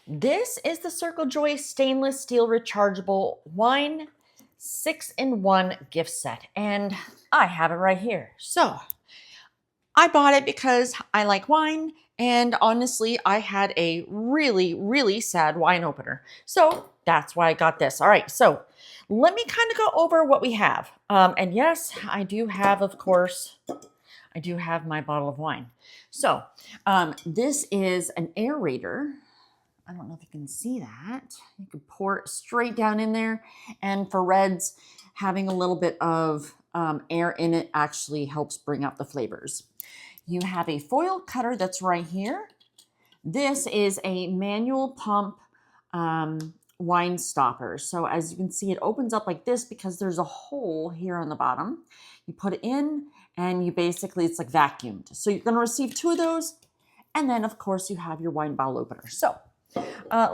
This is the Circle Joy stainless steel rechargeable wine 6-in-1 gift set, and I have it right here. So I bought it because I like wine, and honestly, I had a really sad wine opener. So that's why I got this. All right, so let me kind of go over what we have. And yes, I do have, of course, I do have my bottle of wine. So this is an aerator. I don't know if you can see that. You can pour it straight down in there. And for reds, having a little bit of air in it actually helps bring out the flavors. You have a foil cutter that's right here. This is a manual pump wine stopper. So as you can see, it opens up like this because there's a hole here on the bottom. You put it in and you basically, it's like vacuumed. So you're gonna receive 2 of those. And then of course you have your wine bottle opener. So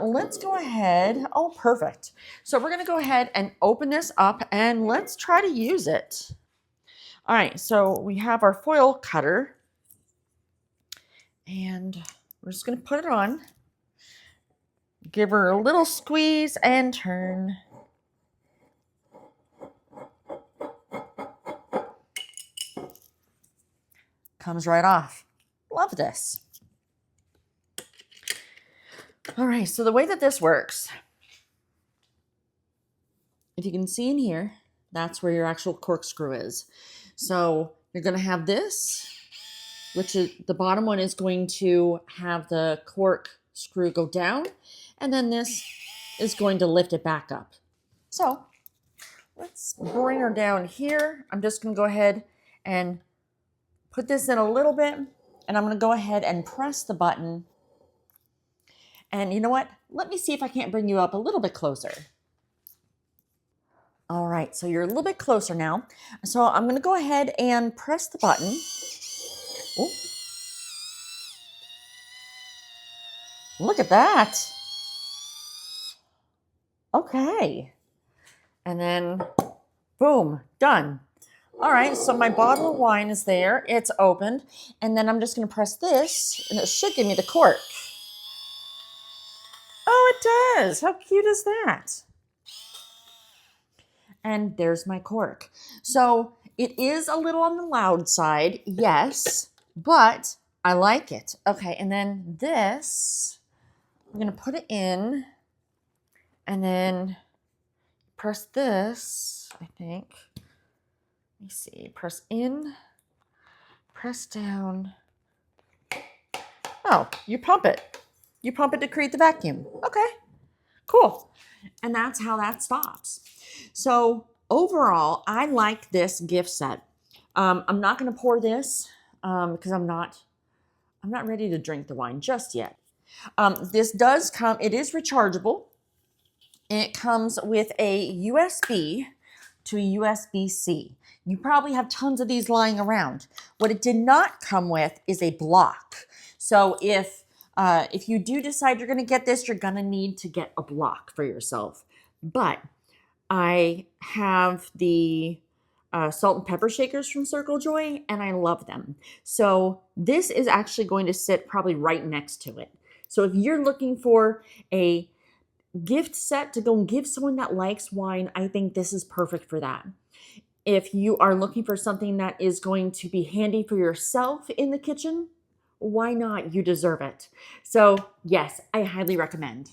let's go ahead. Oh, perfect. So we're going to go ahead and open this up and let's try to use it. All right. So we have our foil cutter and we're just going to put it on. Give her a little squeeze and turn. Comes right off. Love this. All right, so the way that this works, if you can see in here, that's where your actual corkscrew is. So you're going to have this, which is the bottom one is going to have the corkscrew go down, and then this is going to lift it back up. So let's bring her down here. I'm just going to go ahead and put this in a little bit, and I'm going to go ahead and press the button. And you know what? Let me see if I can't bring you up a little bit closer. All right, so you're a little bit closer now. So I'm going to go ahead and press the button. Ooh. Look at that. Okay. And then, boom, done. All right, so my bottle of wine is there. It's opened. And then I'm just going to press this, and it should give me the cork. Oh, it does. How cute is that? And there's my cork. So it is a little on the loud side, yes, but I like it. Okay, and then this, I'm going to put it in and then press this, I think. Let me see. Press in, press down. Oh, you pump it. You pump it to create the vacuum. Okay, cool. And that's how that stops. So overall, I like this gift set. I'm not going to pour this because I'm not ready to drink the wine just yet. This does come, it is rechargeable. And it comes with a USB to a USB-C. You probably have tons of these lying around. What it did not come with is a block. So if you do decide you're going to get this, you're going to need to get a block for yourself. But I have the salt and pepper shakers from Circle Joy, and I love them. So this is actually going to sit probably right next to it. So if you're looking for a gift set to go and give someone that likes wine, I think this is perfect for that. If you are looking for something that is going to be handy for yourself in the kitchen, why not? You deserve it. So yes, I highly recommend.